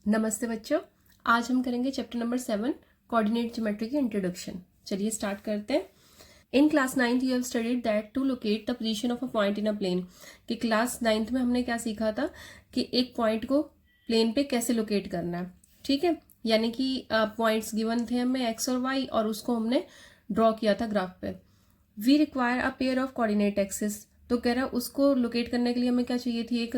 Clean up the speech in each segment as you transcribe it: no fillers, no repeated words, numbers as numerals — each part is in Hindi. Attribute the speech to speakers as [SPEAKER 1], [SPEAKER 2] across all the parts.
[SPEAKER 1] नमस्ते बच्चों, आज हम करेंगे चैप्टर नंबर 7 कोऑर्डिनेट ज्योमेट्री की इंट्रोडक्शन। चलिए स्टार्ट करते हैं। In class 9th you have studied that to locate the position of a point in a plane. कि क्लास 9th में हमने क्या सीखा था कि एक पॉइंट को प्लेन पे कैसे लोकेट करना है। ठीक है, यानी कि पॉइंट्स गिवन थे हमें एक्स और वाई और उसको हमने ड्रॉ किया था ग्राफ पे। We require a pair of coordinate axis. तो कह रहा है उसको लोकेट करने के लिए हमें क्या चाहिए थी, एक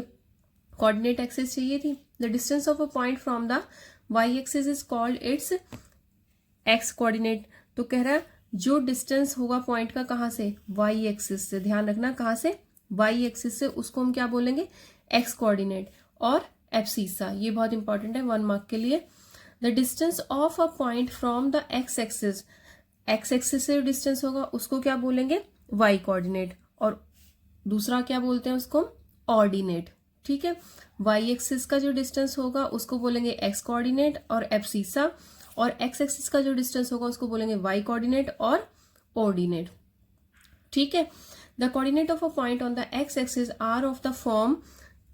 [SPEAKER 1] कोऑर्डिनेट एक्सिस चाहिए थी। The distance of a point from the y axis is called its x coordinate. तो कह रहा है जो डिस्टेंस होगा पॉइंट का कहाँ से, वाई एक्सिस से। ध्यान रखना कहाँ से, वाई एक्सिस से, उसको हम क्या बोलेंगे, एक्स कोऑर्डिनेट। और एब्सिसा, ये बहुत इंपॉर्टेंट है 1 मार्क के लिए। The distance of a point from the x axis, x axis से डिस्टेंस होगा उसको क्या बोलेंगे, वाई कोऑर्डिनेट। और दूसरा क्या बोलते हैं उसको, ऑर्डिनेट। ठीक है, वाई एक्सिस का जो डिस्टेंस होगा उसको बोलेंगे एक्स कोऑर्डिनेट और एब्सिसा, और एक्स एक्सिस का जो डिस्टेंस होगा उसको बोलेंगे वाई कोऑर्डिनेट और ऑर्डिनेट। ठीक है, the coordinate of a point on the x axis are of the form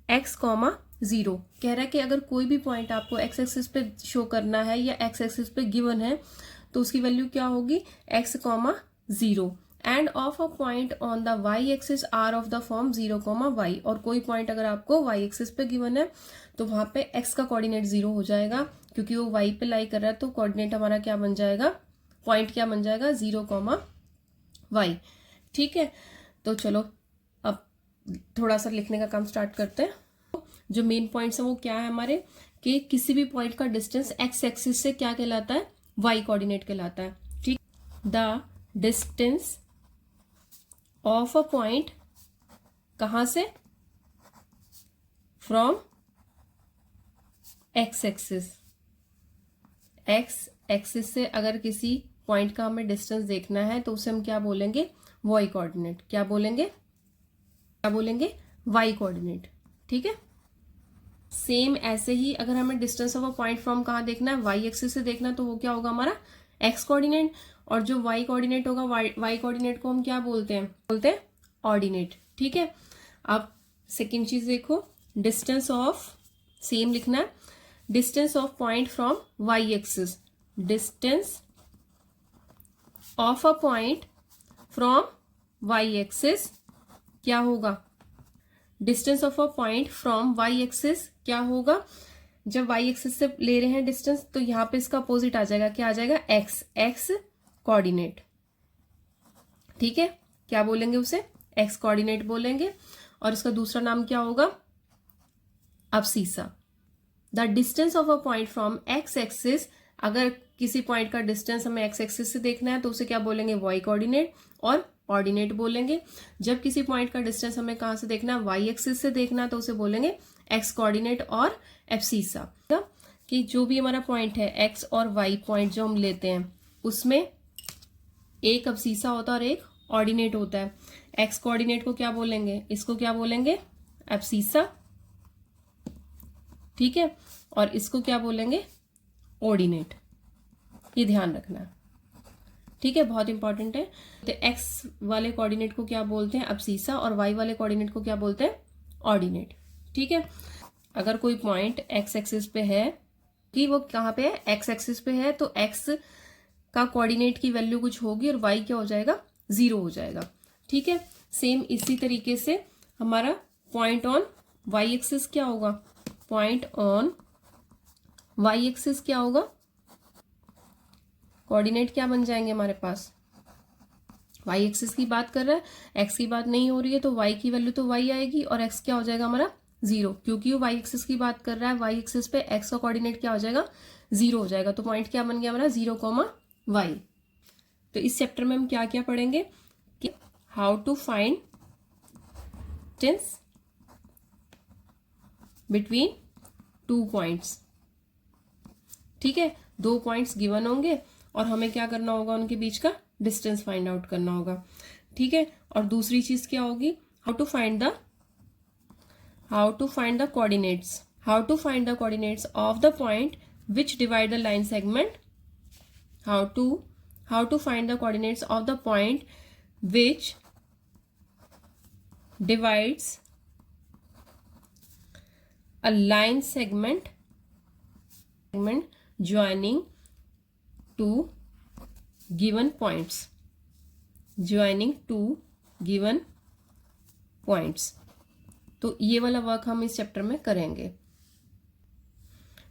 [SPEAKER 1] x comma 0। कह रहा है कि अगर कोई भी पॉइंट आपको एक्स एक्सिस पे शो करना है या एक्स एक्सिस पे गिवन है तो उसकी वैल्यू क्या होगी, x comma 0। And of a point on the y axis are of the form 0 comma y. और कोई पॉइंट अगर आपको वाई एक्सिस पे गिवन है तो वहां पे एक्स का कोऑर्डिनेट 0 हो जाएगा, क्योंकि वो वाई पे लाई कर रहा है। तो कोऑर्डिनेट हमारा क्या बन जाएगा, पॉइंट क्या बन जाएगा, 0 कॉमा वाई। ठीक है, तो चलो अब थोड़ा सा लिखने का काम स्टार्ट करते हैं। जो मेन पॉइंट्स है वो क्या है हमारे, कि किसी भी पॉइंट का डिस्टेंस एक्स एक्सिस से क्या कहलाता है, वाई कोऑर्डिनेट कहलाता है। ठीक, the distance of a point कहां से, from X axis. X axis से अगर किसी पॉइंट का हमें डिस्टेंस देखना है तो उसे हम क्या बोलेंगे, वाई कोऑर्डिनेट। क्या बोलेंगे, क्या बोलेंगे, वाई कोऑर्डिनेट। ठीक है, सेम ऐसे ही अगर हमें distance of a point from कहाँ देखना है, वाई एक्सिस से देखना, तो वो क्या होगा हमारा एक्स कोऑर्डिनेट। और जो वाई कोऑर्डिनेट होगा, वाई कोऑर्डिनेट को हम क्या बोलते हैं, बोलते हैं ऑर्डिनेट। ठीक है, अब सेकेंड चीज देखो, डिस्टेंस ऑफ, सेम लिखना है, distance of point from y axis. Distance of a point from y axis क्या होगा, distance of a point from y axis क्या होगा, जब वाई एक्सिस से ले रहे हैं डिस्टेंस तो यहां पे इसका अपोजिट आ जाएगा, क्या आ जाएगा, एक्स, एक्स कोऑर्डिनेट। ठीक है, क्या बोलेंगे उसे, एक्स कोऑर्डिनेट बोलेंगे। और इसका दूसरा नाम क्या होगा, abscissa. The distance of a point from X axis, अगर किसी पॉइंट का डिस्टेंस हमें एक्स एक्सिस से देखना है तो उसे क्या बोलेंगे, वाई कोऑर्डिनेट और ऑर्डिनेट बोलेंगे। जब किसी पॉइंट का डिस्टेंस हमें कहां से देखना है, वाई एक्सिस से देखना है, तो उसे बोलेंगे एक्स कोऑर्डिनेट और एब्सीसा। कि जो भी हमारा पॉइंट है एक्स और वाई पॉइंट जो हम लेते हैं उसमें एक अब्सीसा होता है और एक ऑर्डिनेट होता है। एक्स कोऑर्डिनेट को क्या बोलेंगे, इसको क्या बोलेंगे, एब्सीसा। ठीक है, और इसको क्या बोलेंगे, ऑर्डिनेट। ये ध्यान रखना है। ठीक है, बहुत इंपॉर्टेंट है। तो एक्स वाले कोऑर्डिनेट को क्या बोलते हैं, अब्सीसा, और वाई वाले कोऑर्डिनेट को क्या बोलते हैं, ऑर्डिनेट। ठीक है, अगर कोई पॉइंट एक्स एक्सिस पे है, कि वो कहाँ पे है, एक्स एक्सिस पे है, तो एक्स का कोऑर्डिनेट की वैल्यू कुछ होगी और वाई क्या हो जाएगा, 0 हो जाएगा। ठीक है, सेम इसी तरीके से हमारा पॉइंट ऑन वाई एक्सिस क्या होगा, पॉइंट ऑन वाई एक्सिस क्या होगा, कोऑर्डिनेट क्या बन जाएंगे हमारे पास, वाई एक्सिस की बात कर रहा है, एक्स की बात नहीं हो रही है, तो वाई की वैल्यू तो वाई आएगी और एक्स क्या हो जाएगा हमारा 0, क्योंकि वो वाई एक्सिस की बात कर रहा है। वाई एक्सिस पे एक्स का कोऑर्डिनेट क्या हो जाएगा, 0 हो जाएगा। तो पॉइंट क्या बन गया हमारा, 0 कॉमा वाई। तो इस चैप्टर में हम क्या क्या पढ़ेंगे, कि how to find distance between 2 points. ठीक है, 2 पॉइंट्स गिवन होंगे और हमें क्या करना होगा, उनके बीच का डिस्टेंस फाइंड आउट करना होगा। ठीक है, और दूसरी चीज क्या होगी, how to find the coordinates, how to find the coordinates of the point which divide the line segment, how to find the coordinates of the point which divides a line segment segment joining two given points, joining two given points. तो ये वाला वर्क हम इस चैप्टर में करेंगे।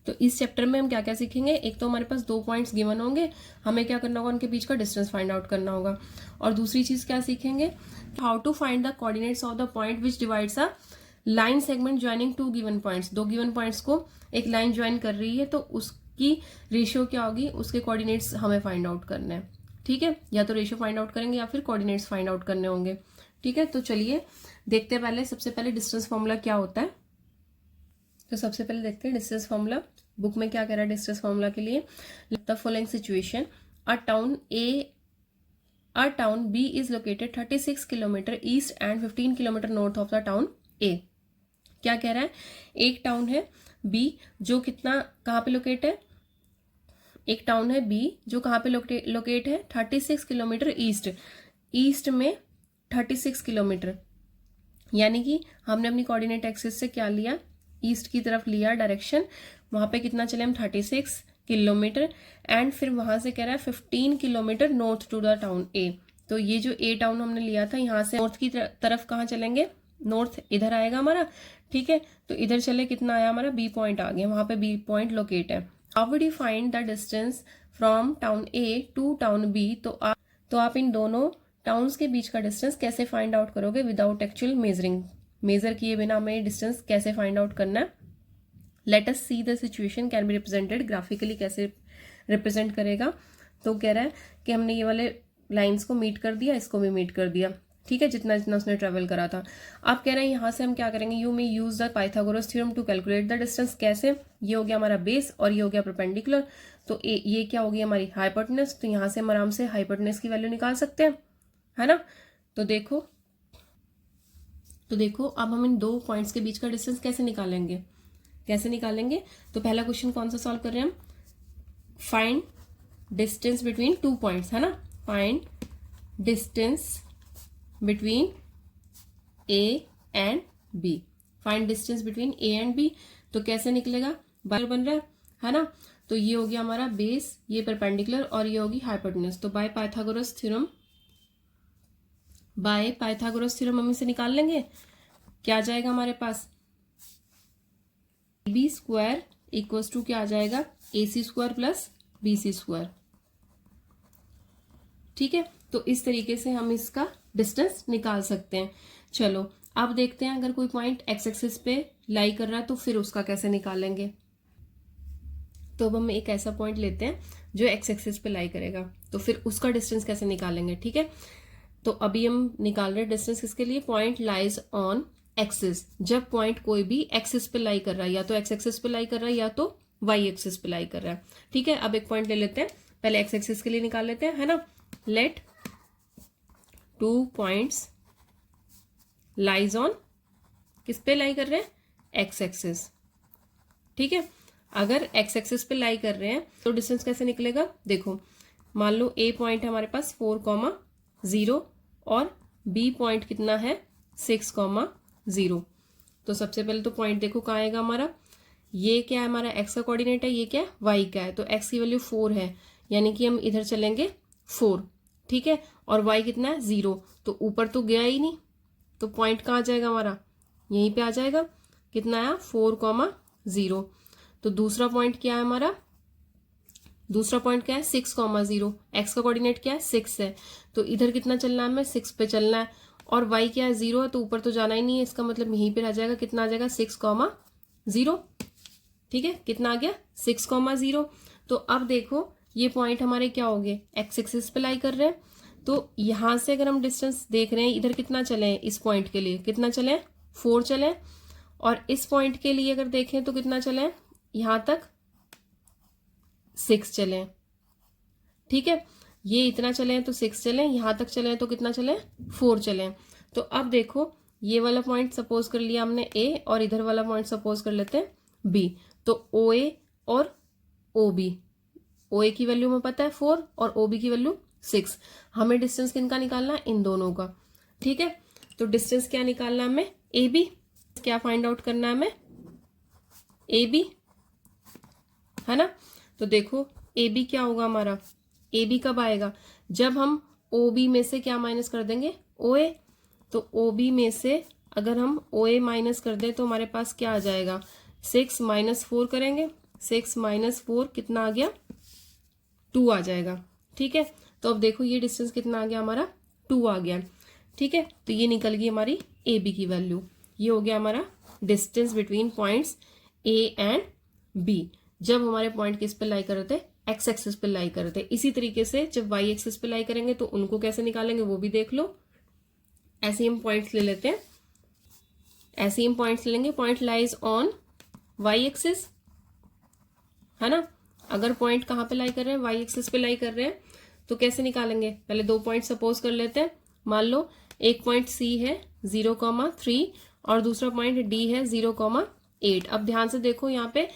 [SPEAKER 1] तो इस चैप्टर में हम क्या क्या सीखेंगे, एक तो हमारे पास 2 पॉइंट्स गिवन होंगे, हमें क्या करना होगा, उनके बीच का डिस्टेंस फाइंड आउट करना होगा। और दूसरी चीज क्या सीखेंगे, how to find the coordinates of the point which divides a line segment joining 2 given points. 2 given points को एक लाइन ज्वाइन कर रही है, तो उसकी रेशियो क्या होगी, उसके कोऑर्डिनेट्स हमें फाइंड आउट करने हैं। ठीक है, या तो रेशियो फाइंड आउट करेंगे या फिर कोऑर्डिनेट्स फाइंड आउट करने होंगे। ठीक है, तो चलिए देखते हैं पहले, सबसे पहले डिस्टेंस फॉर्मूला क्या होता है। तो सबसे पहले देखते हैं डिस्टेंस फॉर्मूला, बुक में क्या कह रहा है डिस्टेंस फॉर्मूला के लिए। The following situation, a town B is located 36 kilometre east and 15 kilometre north of the town A. क्या कह रहा है, एक टाउन है बी जो कितना, कहाँ पे लोकेट है, एक टाउन है बी जो कहाँ पे लोकेट है 36 किलोमीटर ईस्ट में 36 किलोमीटर, यानी कि हमने अपनी कोऑर्डिनेट एक्सिस से क्या लिया, ईस्ट की तरफ लिया डायरेक्शन, वहां पे कितना चले हम 36 किलोमीटर, एंड फिर वहां से कह रहा है 15 kilometre north to the town A. तो ये जो ए टाउन हमने लिया था, यहाँ से नॉर्थ की तरफ कहाँ चलेंगे, नॉर्थ इधर आएगा हमारा। ठीक है, तो इधर चले, कितना आया हमारा, बी पॉइंट आ गया, वहां पे बी पॉइंट लोकेट है। How would you find the distance from town A to town B. तो आप इन दोनों टाउन्स के बीच का डिस्टेंस कैसे फाइंड आउट करोगे विदाउट एक्चुअल मेजरिंग, मेजर किए बिना हमें डिस्टेंस कैसे फाइंड आउट करना है। Let us see the situation can be represented, graphically कैसे रिप्रेजेंट करेगा। तो कह रहा है कि हमने ये वाले लाइंस को मीट कर दिया, इसको भी मीट कर दिया। ठीक है, जितना जितना उसने ट्रेवल करा था। आप कह रहे हैं यहाँ से हम क्या करेंगे, you may use the Pythagoras theorem to calculate the distance. कैसे, ये हो गया हमारा बेस और ये हो गया परपेंडिकुलर, तो ये क्या होगी हमारी हाइपोटेनस। तो यहाँ से हम आराम से हाइपोटेनस की वैल्यू निकाल सकते हैं, है ना। तो देखो अब हम इन 2 पॉइंट्स के बीच का डिस्टेंस कैसे निकालेंगे, तो पहला क्वेश्चन कौन सा सॉल्व कर रहे हैं हम, फाइंड डिस्टेंस बिटवीन 2 पॉइंट्स, है ना। Find distance between A and B, find distance between A and B. तो कैसे निकलेगा, बार बन रहा है ना। तो ये हो गया हमारा बेस, ये परपेंडिकुलर और ये होगी हाइपोटेनस। तो बाय पाइथागोरस थ्योरम हम इसे निकाल लेंगे। क्या आ जाएगा हमारे पास, बी स्क्वायर इक्वल्स टू क्या आ जाएगा, A C square plus B C square. ठीक है, तो इस तरीके से हम इसका डिस्टेंस निकाल सकते हैं। चलो अब देखते हैं, अगर कोई पॉइंट एक्स एक्सिस पे लाई कर रहा है तो फिर उसका कैसे निकालेंगे। तो अब हम एक ऐसा पॉइंट लेते हैं जो एक्स एक्सिस पे लाई करेगा, तो फिर उसका डिस्टेंस कैसे निकालेंगे। ठीक है, तो अभी हम निकाल रहे हैं डिस्टेंस किसके लिए, पॉइंट लाइज ऑन एक्सिस। जब पॉइंट कोई भी एक्सिस पे लाई कर रहा है, या तो एक्स एक्सिस पे लाई कर रहा है या तो वाई एक्सिस पे लाई कर रहा है। ठीक है, अब एक पॉइंट ले लेते हैं, पहले एक्स एक्सिस के लिए निकाल लेते हैं, है ना। लेट 2 पॉइंट्स लाइज ऑन, किस पे लाई कर रहे हैं, एक्स एक्सिस। ठीक है, अगर एक्स एक्सिस पे लाई कर रहे हैं तो डिस्टेंस कैसे निकलेगा, देखो मान लो ए पॉइंट है हमारे पास 4,0 और बी पॉइंट कितना है 6,0। तो सबसे पहले तो पॉइंट देखो कहाँ आएगा हमारा, ये क्या है हमारा एक्स का कोऑर्डिनेट है, ये क्या है वाई का है। तो एक्स की वैल्यू 4 है, यानी कि हम इधर चलेंगे 4। ठीक है, और वाई कितना है 0, तो ऊपर तो गया ही नहीं, तो पॉइंट कहाँ आ जाएगा हमारा, यहीं पे आ जाएगा। कितना आया 4,0। तो दूसरा पॉइंट क्या है हमारा, दूसरा पॉइंट क्या है 6,0। एक्स का कोऑर्डिनेट क्या है 6 है, तो इधर कितना चलना है हमें 6 पे चलना है, और y क्या है 0 है, तो ऊपर तो जाना ही नहीं है, इसका मतलब यहीं पे रह जाएगा, कितना आ जाएगा 6,0। ठीक है, कितना आ गया 6,0। तो अब देखो ये पॉइंट हमारे क्या हो गए, एक्स एक्सिस पे लाई कर रहे हैं। तो यहां से अगर हम डिस्टेंस देख रहे हैं, इधर कितना चले, इस पॉइंट के लिए कितना चले 4 चले, और इस पॉइंट के लिए अगर देखें तो कितना चले, यहां तक 6 चले। ठीक है, ये इतना चले तो 6 चले, यहां तक चले तो कितना चले 4 चले। तो अब देखो ये वाला पॉइंट सपोज कर लिया हमने ए, और इधर वाला पॉइंट सपोज कर लेते हैं बी। तो ओ ए और ओ बी, ओ ए की वैल्यू में पता है 4 और ओ बी की वैल्यू 6। हमें डिस्टेंस किनका निकालना है, इन दोनों का। ठीक है, तो डिस्टेंस क्या निकालना है हमें, ए बी। क्या फाइंड आउट करना है हमें, ए बी, है ना। तो देखो ए बी क्या होगा हमारा, ए बी कब आएगा, जब हम ओ बी में से क्या माइनस कर देंगे, ओ ए। तो ओ बी में से अगर हम ओ ए माइनस कर दें तो हमारे पास क्या आ जाएगा, 6 माइनस 4 करेंगे, 6 माइनस 4 कितना आ गया, 2 आ जाएगा। ठीक है, तो अब देखो ये डिस्टेंस कितना आ गया हमारा, 2 आ गया। ठीक है, तो ये निकल गई हमारी ए बी की वैल्यू। ये हो गया हमारा distance between points A and B, जब हमारे पॉइंट किस पे लाई कर रहे थे, एक्स एक्सिस पे लाई कर रहे थे। इसी तरीके से जब वाई एक्सिस पे लाई करेंगे तो उनको कैसे निकालेंगे वो भी देख लो। ऐसे ही हम पॉइंट्स ले लेते हैं, ऐसे ही हम पॉइंट्स लेंगे, point lies on Y axis, है ना। अगर पॉइंट कहाँ पे लाई कर रहे हैं, वाई एक्सिस पे लाई कर रहे हैं, तो कैसे निकालेंगे, पहले 2 पॉइंट सपोज कर लेते हैं। मान लो एक पॉइंट सी है 0,3 और दूसरा पॉइंट डी है 0,8। अब ध्यान से देखो यहाँ पे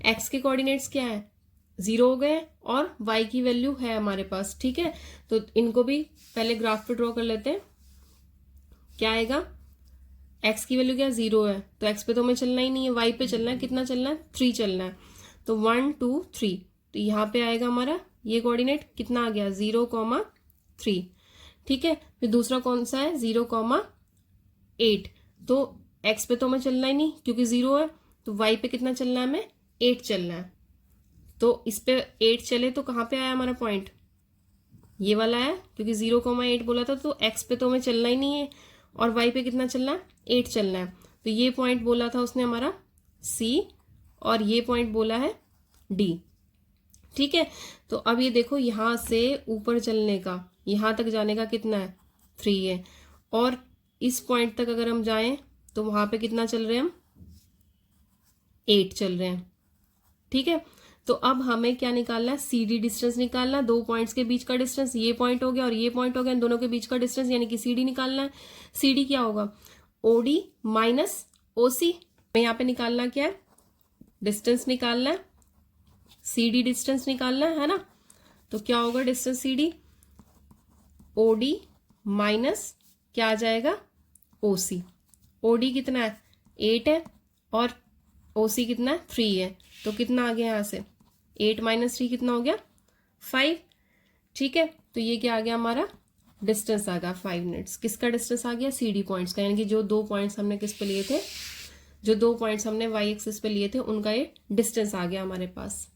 [SPEAKER 1] एक्स के कोऑर्डिनेट्स क्या है, 0 हो गए और वाई की वैल्यू है हमारे पास। ठीक है, तो इनको भी पहले ग्राफ पे ड्रॉ कर लेते हैं। क्या आएगा, एक्स की वैल्यू क्या 0 है, तो एक्स पे तो हमें चलना ही नहीं है, वाई पे चलना है। कितना चलना है, 3 चलना है। तो 1 2 3, तो यहाँ पे आएगा हमारा ये कोऑर्डिनेट कितना आ गया, 0,3। ठीक है, फिर दूसरा कौन सा है 0,8, तो एक्स पे तो हमें चलना ही नहीं क्योंकि 0 है, तो वाई पे कितना चलना है, हमें 8 चलना है। तो इस पे 8 चले तो कहाँ पे आया हमारा पॉइंट, ये वाला है, क्योंकि 0,8 बोला था, तो एक्स पे तो हमें चलना ही नहीं है और वाई पे कितना चलना है, 8 चलना है। तो ये पॉइंट बोला था उसने हमारा सी और ये पॉइंट बोला है डी। ठीक है, तो अब ये देखो यहां से ऊपर चलने का, यहां तक जाने का कितना है, 3 है, और इस पॉइंट तक अगर हम जाएं तो वहां पे कितना चल रहे हैं हम, 8 चल रहे हैं। ठीक है, तो अब हमें क्या निकालना है, सी डी डिस्टेंस निकालना है, 2 पॉइंट्स के बीच का डिस्टेंस, ये पॉइंट हो गया और ये पॉइंट हो गया, इन दोनों के बीच का डिस्टेंस यानी कि सी डी निकालना है। सी डी क्या होगा, ओ डी माइनस ओ सी। हमें यहाँ पे निकालना क्या है, डिस्टेंस निकालना है, सी डी डिस्टेंस निकालना है ना। तो क्या होगा distance C D, O D minus क्या आ जाएगा, ओ सी। ओ डी कितना है, 8 है और ओ सी कितना है, 3 है। तो कितना आ गया यहाँ से, 8 माइनस 3 कितना हो गया, 5। ठीक है, तो ये क्या आ गया हमारा डिस्टेंस आ गया 5 मिनट्स। किसका डिस्टेंस आ गया, सी डी पॉइंट्स का, यानी कि जो 2 पॉइंट्स हमने किस पे लिए थे, जो 2 पॉइंट्स हमने वाई एक्सिस पे लिए थे उनका ये डिस्टेंस आ गया हमारे पास।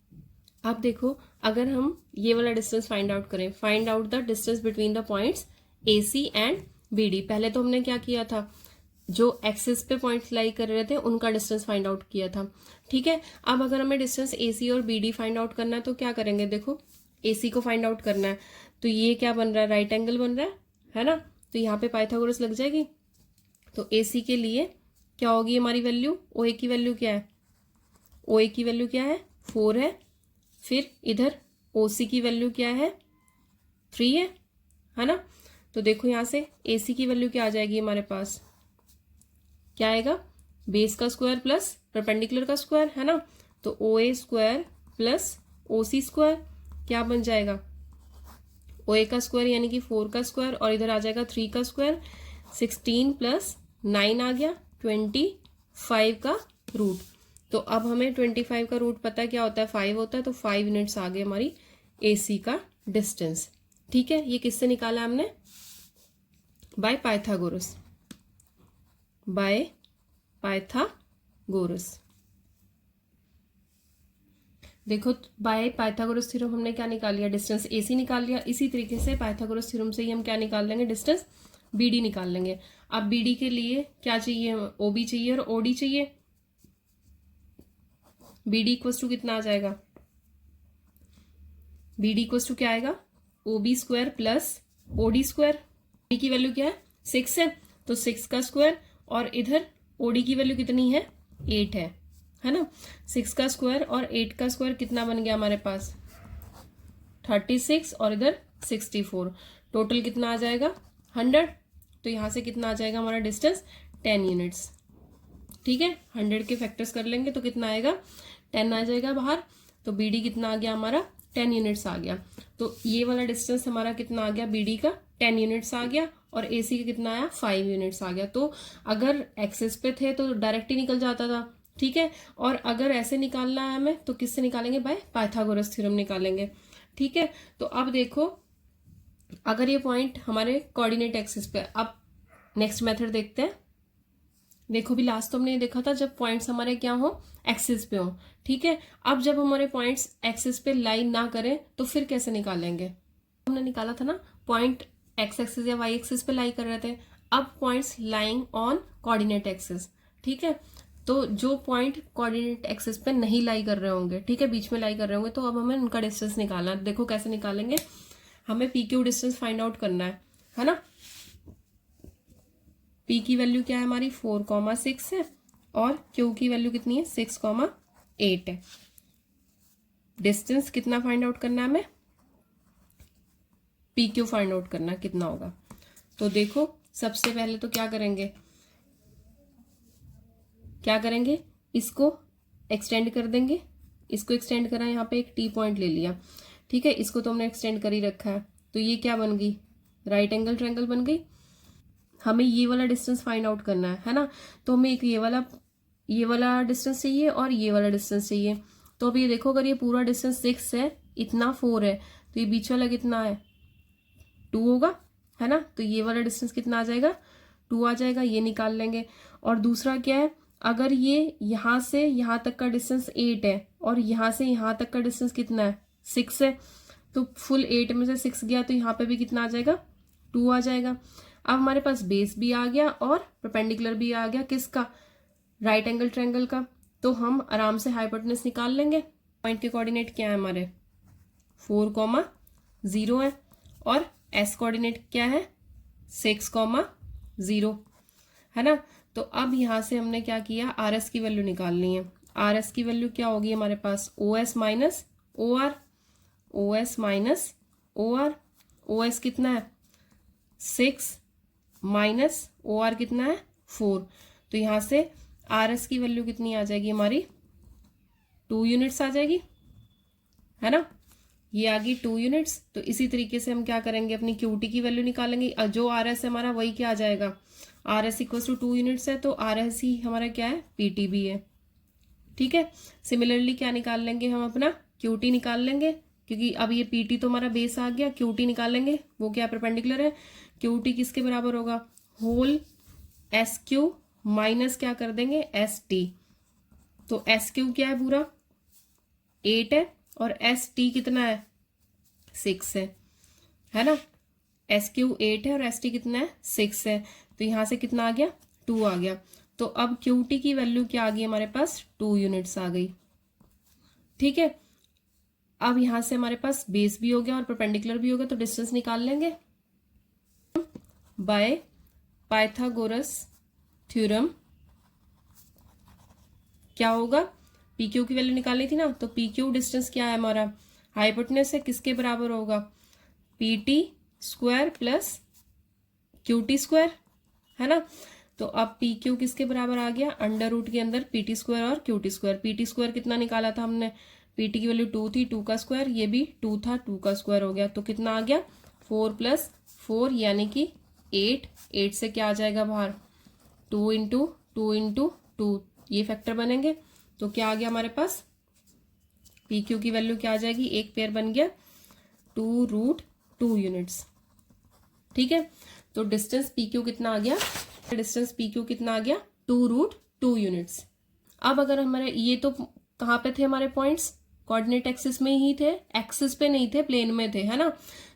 [SPEAKER 1] अब देखो अगर हम ये वाला डिस्टेंस फाइंड आउट करें, find out the distance between the points A C and B D. पहले तो हमने क्या किया था, जो एक्सिस पे पॉइंट्स लाई कर रहे थे उनका डिस्टेंस फाइंड आउट किया था। ठीक है, अब अगर हमें डिस्टेंस ए सी और बी डी फाइंड आउट करना है तो क्या करेंगे, देखो ए सी को फाइंड आउट करना है तो ये क्या बन रहा है, राइट एंगल बन रहा है ना। तो यहाँ पे पाइथागोरस लग जाएगी। तो ए सी के लिए क्या होगी हमारी वैल्यू, ओ ए की वैल्यू क्या है, ओ ए की वैल्यू क्या है, 4 है। फिर इधर ओ सी की वैल्यू क्या है, 3 है ना। तो देखो यहाँ से ए सी की वैल्यू क्या आ जाएगी हमारे पास, क्या आएगा, बेस का स्क्वायर प्लस परपेंडिकुलर का स्क्वायर, है ना। तो ओ ए स्क्वायर प्लस ओ सी स्क्वायर क्या बन जाएगा, ओ ए का स्क्वायर यानी कि 4 का स्क्वायर और इधर आ जाएगा 3 का स्क्वायर, 16 प्लस 9 आ गया 25 का रूट। तो अब हमें 25 का रूट पता है क्या होता है, 5 होता है। तो 5 यूनिट्स आ गए हमारी ए सी का डिस्टेंस। ठीक है, ये किससे निकाला हमने, बाय पाइथागोरस, बाय पाइथागोरस। देखो बाय पाइथागोरस थ्योरम हमने क्या निकाल लिया, डिस्टेंस ए सी निकाल लिया। इसी तरीके से पाइथागोरस थ्योरम से ही हम क्या निकाल लेंगे, डिस्टेंस बी डी निकाल लेंगे। अब बी डी के लिए क्या चाहिए, ओ बी चाहिए और ओ डी चाहिए। बी डी इक्वल टू कितना आ जाएगा, बी डी इक्वल टू क्या आएगा, O B square plus O D square. B की वैल्यू क्या है, 6 है, तो 6 का स्क्वायर और इधर ओ डी की वैल्यू कितनी है, 8 है ना। 6 का स्क्वायर और 8 का स्क्वायर कितना बन गया हमारे पास, 36 और इधर 64, टोटल कितना आ जाएगा 100। तो यहाँ से कितना आ जाएगा हमारा डिस्टेंस, 10 यूनिट्स। ठीक है, 100 के फैक्टर्स कर लेंगे तो कितना आएगा, 10 आ जाएगा बाहर। तो बी डी कितना आ गया हमारा, 10 यूनिट्स आ गया। तो ये वाला डिस्टेंस हमारा कितना आ गया, बी डी का 10 यूनिट्स आ गया और ए सी का कितना आया, 5 यूनिट्स आ गया। तो अगर एक्सेस पे थे तो डायरेक्ट ही निकल जाता था। ठीक है। और अगर ऐसे निकालना है हमें तो किससे निकालेंगे, बाय पाइथागोरस थ्योरम निकालेंगे। ठीक है, तो अब देखो अगर ये पॉइंट हमारे कोऑर्डिनेट एक्सिस पे, अब नेक्स्ट मेथड देखते हैं। देखो भी लास्ट तो हमने ये देखा था जब पॉइंट्स हमारे क्या हो, एक्सिस पे हो। ठीक है, अब जब हमारे पॉइंट्स एक्सिस पे लाइन ना करें तो फिर कैसे निकालेंगे। हमने निकाला था ना, पॉइंट एक्स एक्सिस या वाई एक्सिस पे लाई कर रहे थे। अब points lying on coordinate axis. ठीक है, तो जो पॉइंट कोऑर्डिनेट एक्सिस पे नहीं लाई कर रहे होंगे, ठीक है, बीच में लाई कर रहे होंगे, तो अब हमें उनका डिस्टेंस निकालना है। देखो कैसे निकालेंगे, हमें P Q distance find out करना है ना। पी की वैल्यू क्या है हमारी 4,6 है और क्यू की वैल्यू कितनी है 6,8 है। डिस्टेंस कितना फाइंड आउट करना है हमें, पी क्यू फाइंड आउट करना कितना होगा। तो देखो सबसे पहले तो क्या करेंगे, इसको एक्सटेंड कर देंगे। इसको एक्सटेंड करा, यहाँ पे एक टी पॉइंट ले लिया। ठीक है, इसको तो हमने एक्सटेंड कर ही रखा है, तो ये क्या बन गई, राइट एंगल ट्रायंगल बन गई। हमें ये वाला डिस्टेंस फाइंड आउट करना है ना। तो हमें एक ये वाला डिस्टेंस चाहिए और ये वाला डिस्टेंस चाहिए। तो अब ये देखो अगर ये पूरा डिस्टेंस 6 है, इतना 4 है, तो ये बीच वाला कितना है 2 होगा, है ना। तो ये वाला डिस्टेंस कितना आ जाएगा 2 आ जाएगा, ये निकाल लेंगे। और दूसरा क्या है, अगर ये यहाँ से यहाँ तक का डिस्टेंस 8 है और यहाँ से यहाँ तक का डिस्टेंस कितना है 6 है, तो फुल 8 में से 6 गया तो यहाँ पे भी कितना आ जाएगा 2 आ जाएगा। अब हमारे पास बेस भी आ गया और परपेंडिकुलर भी आ गया, किसका, राइट एंगल ट्रायंगल का। तो हम आराम से हाइपोटेनस निकाल लेंगे। पॉइंट के कोऑर्डिनेट क्या है हमारे 4,0 है और एस कोऑर्डिनेट क्या है 6,0 है ना। तो अब यहां से हमने क्या किया, आर एस की वैल्यू निकालनी है। आर एस की वैल्यू क्या होगी हमारे पास, O S minus O R, O S minus O R. O S कितना है 6 माइनस ओ आर कितना है 4। तो यहां से आर एस की वैल्यू कितनी आ जाएगी हमारी 2 यूनिट्स आ जाएगी, है ना। ये आ गई 2 यूनिट्स। तो इसी तरीके से हम क्या करेंगे, अपनी क्यूटी की वैल्यू निकालेंगे। जो आर एस है हमारा वही क्या आ जाएगा, R S equal to 2 units है, तो आर एस ही हमारा क्या है पीटी भी है। ठीक है, सिमिलरली क्या निकाल लेंगे हम, अपना क्यूटी निकाल लेंगे, क्योंकि अब ये पीटी तो हमारा बेस आ गया। क्यूटी निकालेंगे, वो क्या परपेंडिकुलर है, क्यूटी किसके बराबर होगा, होल एस क्यू माइनस क्या कर देंगे एस टी। तो एस क्यू क्या है पूरा 8 है और एस टी कितना है 6 है ना। एस क्यू 8 है और एस टी कितना है 6 है। तो यहां से कितना आ गया 2 आ गया। तो अब क्यू टी की वैल्यू क्या आ गई हमारे पास 2 यूनिट्स आ गई। ठीक है, अब यहां से हमारे पास बेस भी हो गया और परपेंडिकुलर भी हो गया, तो डिस्टेंस निकाल लेंगे बाय पाइथागोरस थ्योरम। क्या होगा, पी क्यू की वैल्यू निकालनी थी ना, तो पी क्यू डिस्टेंस क्या है हमारा, हाइपोटेनस है, किसके बराबर होगा P T square plus Q T square, है ना। तो अब पी क्यू किसके बराबर आ गया, अंडर रूट के अंदर पी टी स्क्वायर और Q T square. P T square कितना निकाला था हमने, पी टी की वैल्यू 2 थी, 2 का स्क्वायर, ये भी 2 था, 2 का स्क्वायर हो गया। तो कितना आ गया 4 + 4 यानी कि 8। 8 से क्या आ जाएगा बाहर 2 × 2 × 2, ये फैक्टर बनेंगे। तो क्या आ गया हमारे पास, पी क्यू की वैल्यू क्या आ जाएगी, एक पेयर बन गया 2√2 यूनिट्स। ठीक है, तो डिस्टेंस पी क्यू कितना आ गया, डिस्टेंस पी क्यू कितना आ गया 2√2 यूनिट्स। अब अगर हमारे ये तो कहाँ पे थे हमारे पॉइंट्स, कोऑर्डिनेट एक्सिस में ही थे, एक्सिस पे नहीं थे, प्लेन में थे, है ना।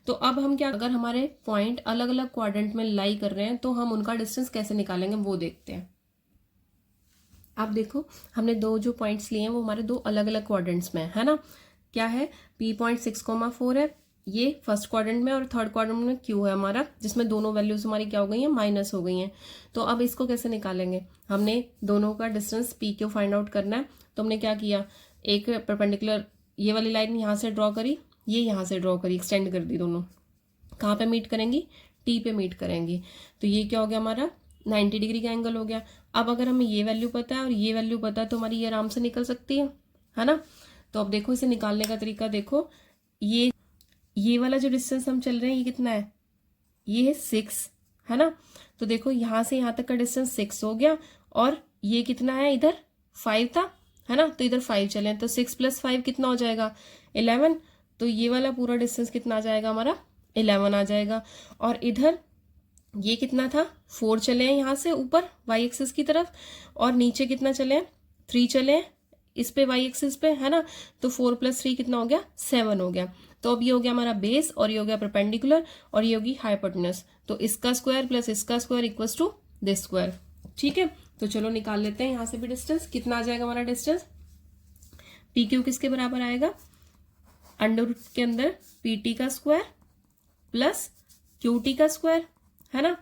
[SPEAKER 1] तो अब हम क्या, अगर हमारे पॉइंट अलग अलग क्वाड्रेंट में लाई कर रहे हैं तो हम उनका डिस्टेंस कैसे निकालेंगे वो देखते हैं। अब देखो हमने दो जो पॉइंट्स लिए हैं वो हमारे दो अलग अलग क्वाड्रेंट्स में है ना। क्या है, पी पॉइंट 6,4 है, ये फर्स्ट क्वाड्रेंट में, और थर्ड क्वाड्रेंट में क्यू है हमारा, जिसमें दोनों वैल्यूज हमारी क्या हो गई हैं, माइनस हो गई हैं। तो अब इसको कैसे निकालेंगे, हमने दोनों का distance P Q find out करना है। तो हमने क्या किया, एक परपेंडिकुलर ये वाली लाइन यहाँ से ड्रॉ करी, ये यहाँ से ड्रॉ करी, एक्सटेंड कर दी, दोनों कहाँ पे मीट करेंगी, टी पे मीट करेंगी। तो ये क्या हो गया हमारा 90 डिग्री का एंगल हो गया। अब अगर हमें ये वैल्यू पता है और ये वैल्यू पता है तो हमारी ये आराम से निकल सकती है ना। तो अब देखो इसे निकालने का तरीका देखो, ये वाला जो डिस्टेंस हम चल रहे हैं ये कितना है, ये है 6, है ना। तो देखो यहाँ से यहाँ तक का डिस्टेंस 6 हो गया और ये कितना है इधर 5 था, है ना, तो इधर 5 चले तो 6 + 5 कितना हो जाएगा 11। तो ये वाला पूरा डिस्टेंस कितना आ जाएगा हमारा 11 आ जाएगा। और इधर ये कितना था 4 चले हैं यहाँ से ऊपर वाई एक्सिस की तरफ, और नीचे कितना चले हैं 3 चले हैं इस पे वाई एक्सिस पे, है ना। तो 4 + 3 कितना हो गया 7 हो गया। तो अब ये हो गया हमारा बेस और ये हो गया परपेंडिकुलर और ये होगी हाइपोटेन्यूज। तो इसका स्क्वायर प्लस इसका square equals to this square. ठीक है, तो चलो निकाल लेते हैं यहाँ से भी डिस्टेंस। कितना आ जाएगा हमारा डिस्टेंस, पी क्यू किसके बराबर आएगा, अंडर रूट के अंदर पी टी का स्क्वायर प्लस क्यू टी का स्क्वायर, है ना।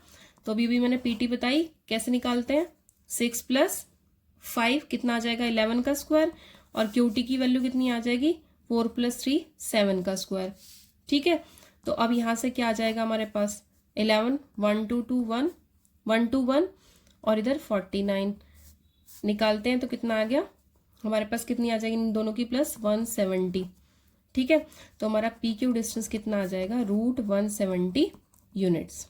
[SPEAKER 1] तो अभी भी मैंने पी टी बताई कैसे निकालते हैं, 6 + 5 कितना आ जाएगा 11 का स्क्वायर, और क्यू टी की वैल्यू कितनी आ जाएगी 4 + 3 7 का स्क्वायर। ठीक है, तो अब यहाँ से क्या आ जाएगा हमारे पास 11 1 2 2 1 1 2 1 और इधर 49 निकालते हैं तो कितना आ गया हमारे पास, कितनी आ जाएगी इन दोनों की प्लस 170। ठीक है, तो हमारा पी क्यू डिस्टेंस कितना आ जाएगा √170 यूनिट्स।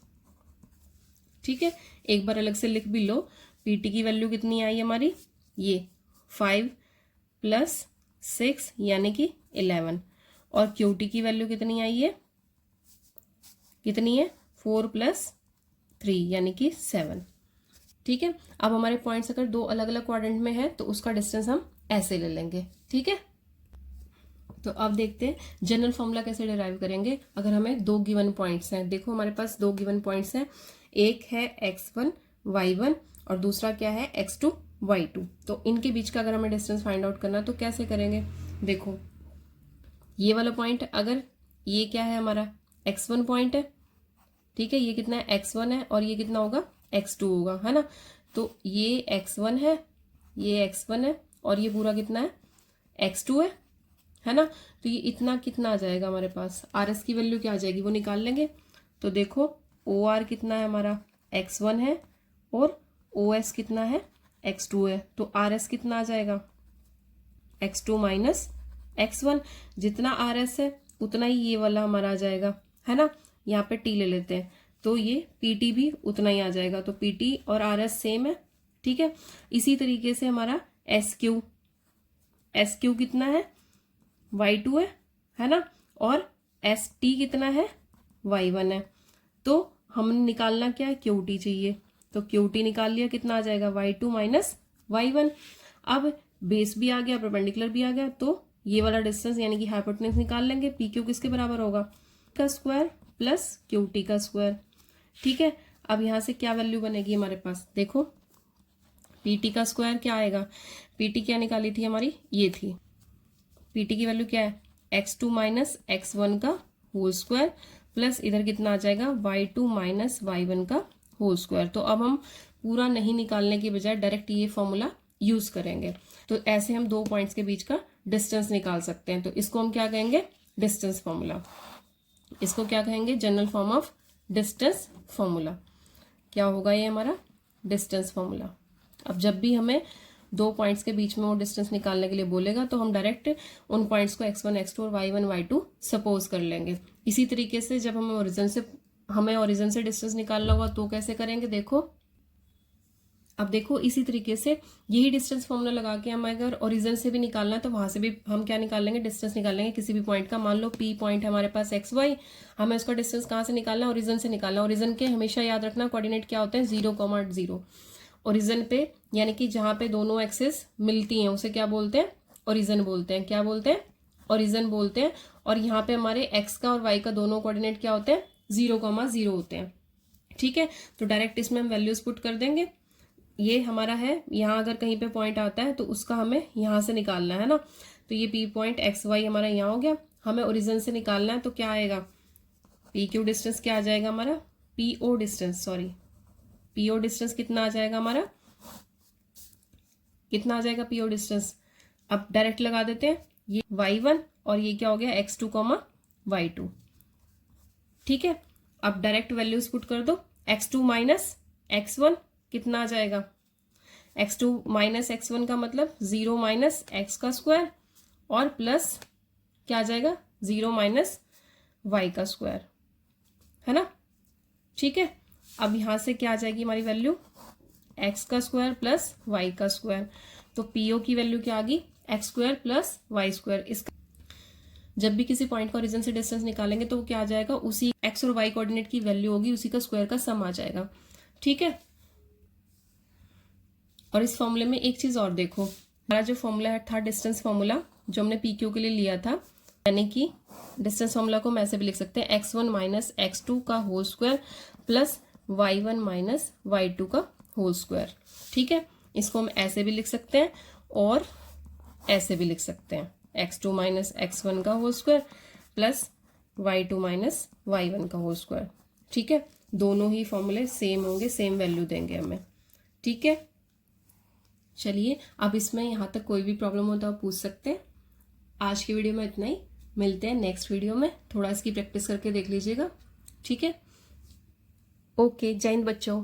[SPEAKER 1] ठीक है, एक बार अलग से लिख भी लो, पीटी की वैल्यू कितनी आई हमारी, ये 5 + 6 यानी कि 11, और क्यूटी की वैल्यू कितनी आई है, कितनी है 4 + 3 यानी कि 7। ठीक है, अब हमारे पॉइंट्स अगर दो अलग अलग क्वाड्रेंट में है तो उसका डिस्टेंस हम ऐसे ले लेंगे। ठीक है, तो अब देखते हैं जनरल फॉर्मूला कैसे डिराइव करेंगे अगर हमें दो गिवन पॉइंट्स हैं। देखो हमारे पास दो गिवन पॉइंट्स हैं, एक है x1 y1 और दूसरा क्या है x2 y2। तो इनके बीच का अगर हमें डिस्टेंस फाइंड आउट करना तो कैसे करेंगे, देखो ये वाला पॉइंट, अगर ये क्या है हमारा x1 पॉइंट है, ठीक है, ये कितना है x1 है और ये कितना होगा x2 होगा, है ना। तो ये x1 है, ये x1 है और ये पूरा कितना है x2 है ना। तो ये इतना कितना आ जाएगा हमारे पास, आर एस की वैल्यू क्या आ जाएगी वो निकाल लेंगे। तो देखो ओ आर कितना है हमारा x1 है और ओ एस कितना है x2 है, तो आर एस कितना आ जाएगा x2 - x1। जितना आर एस है उतना ही ये वाला हमारा आ जाएगा, है ना। यहाँ पे टी ले लेते हैं तो ये पी टी भी उतना ही आ जाएगा, तो पी टी और आर एस सेम है। ठीक है, इसी तरीके से हमारा एस क्यू कितना है y2 है ना, और एस टी कितना है y1 है। तो हमने निकालना क्या है क्यू टी चाहिए, तो क्यू टी निकाल लिया, कितना आ जाएगा y2 - y1। अब बेस भी आ गया परपेंडिकुलर भी आ गया, तो ये वाला डिस्टेंस यानी कि हाइपोटेन्यूज निकाल लेंगे। पी क्यू किसके बराबर होगा का स्क्वायर प्लस क्यू टी का स्क्वायर। ठीक है, अब यहाँ से क्या वैल्यू बनेगी हमारे पास, देखो पी टी का स्क्वायर क्या आएगा, पी टी क्या निकाली थी हमारी, ये थी पीटी की वैल्यू क्या है x2 - x1 का होल स्क्वायर प्लस इधर कितना आ जाएगा y2 - y1 का होल स्क्वायर। तो अब हम पूरा नहीं निकालने की बजाय डायरेक्ट ये फॉर्मूला यूज करेंगे। तो ऐसे हम दो पॉइंट्स के बीच का डिस्टेंस निकाल सकते हैं। तो इसको हम क्या कहेंगे डिस्टेंस फॉर्मूला, इसको क्या कहेंगे general form of distance formula. क्या होगा ये हमारा डिस्टेंस फॉर्मूला। अब जब भी हमें दो पॉइंट्स के बीच में वो डिस्टेंस निकालने के लिए बोलेगा तो हम डायरेक्ट उन पॉइंट्स को x1 x2 और y1 y2 सपोज कर लेंगे। इसी तरीके से जब हमें ओरिजिन से डिस्टेंस निकालना होगा तो कैसे करेंगे, देखो अब देखो इसी तरीके से यही डिस्टेंस फॉर्मूला लगा के हम अगर ओरिजिन से भी निकालना है तो वहां से भी हम क्या निकाल लेंगे डिस्टेंस निकाल लेंगे किसी भी पॉइंट का। मान लो P पॉइंट है हमारे पास XY, हमें उसका डिस्टेंस कहाँ से निकालना है ओरिजिन से निकालना। ओरिजिन के हमेशा याद रखना कोऑर्डिनेट क्या होते हैं 0,0। ओरिजिन पे यानी कि जहां पे दोनों एक्सिस मिलती हैं उसे क्या बोलते हैं ओरिजिन बोलते हैं। क्या बोलते हैं ओरिजिन बोलते हैं। और यहाँ पे हमारे x का और y का दोनों कोऑर्डिनेट क्या होते हैं 0,0 होते हैं। ठीक है, तो डायरेक्ट इसमें हम वैल्यूज पुट कर देंगे। ये हमारा है, यहाँ अगर कहीं पे पॉइंट आता है तो उसका हमें यहाँ से निकालना है ना। तो ये P पॉइंट XY हमारा यहाँ हो गया, हमें ओरिजिन से निकालना है तो क्या आएगा PQ डिस्टेंस क्या आ जाएगा हमारा PO डिस्टेंस कितना आ जाएगा हमारा, कितना आ जाएगा PO डिस्टेंस। अब डायरेक्ट लगा देते हैं ये y1 और ये क्या हो गया x2, y2। ठीक है, अब डायरेक्ट वैल्यूज पुट कर दो। x2 - x1 कितना आ जाएगा, x2 - x1 का मतलब 0 - x का स्क्वायर और प्लस क्या आ जाएगा 0 - y का स्क्वायर, है ना। ठीक है, अब यहां से क्या आ जाएगी हमारी वैल्यू x का स्क्वायर प्लस y का स्क्वायर। तो पीओ की वैल्यू क्या आ गई, X square plus Y square. इसका जब भी किसी पॉइंट का ओरिजिन से डिस्टेंस निकालेंगे तो वो क्या आ जाएगा, उसी एक्स और वाई कोऑर्डिनेट की वैल्यू होगी, उसी का स्क्वायर का सम आ जाएगा। ठीक है। और इस फॉर्मूले में एक चीज और देखो, हमारा जो फॉर्मूला था डिस्टेंस फॉर्मूला जो हमने पी क्यू के लिए लिया था, यानी कि डिस्टेंस फॉर्मूला को हम ऐसे भी लिख सकते हैं, x1 माइनस x2 का whole square plus y1 minus y2 का होल स्क्वायर। ठीक है, इसको हम ऐसे भी लिख सकते हैं और ऐसे भी लिख सकते हैं, x2 माइनस x1 का whole square plus y2 minus y1 का होल स्क्वायर। ठीक है, दोनों ही फॉर्मूले सेम होंगे, सेम वैल्यू देंगे हमें। ठीक है, चलिए अब इसमें यहाँ तक कोई भी प्रॉब्लम हो तो आप पूछ सकते हैं। आज की वीडियो में इतना ही, मिलते हैं नेक्स्ट वीडियो में, थोड़ा इसकी प्रैक्टिस करके देख लीजिएगा। ठीक है, ओके, जय हिंद बच्चों।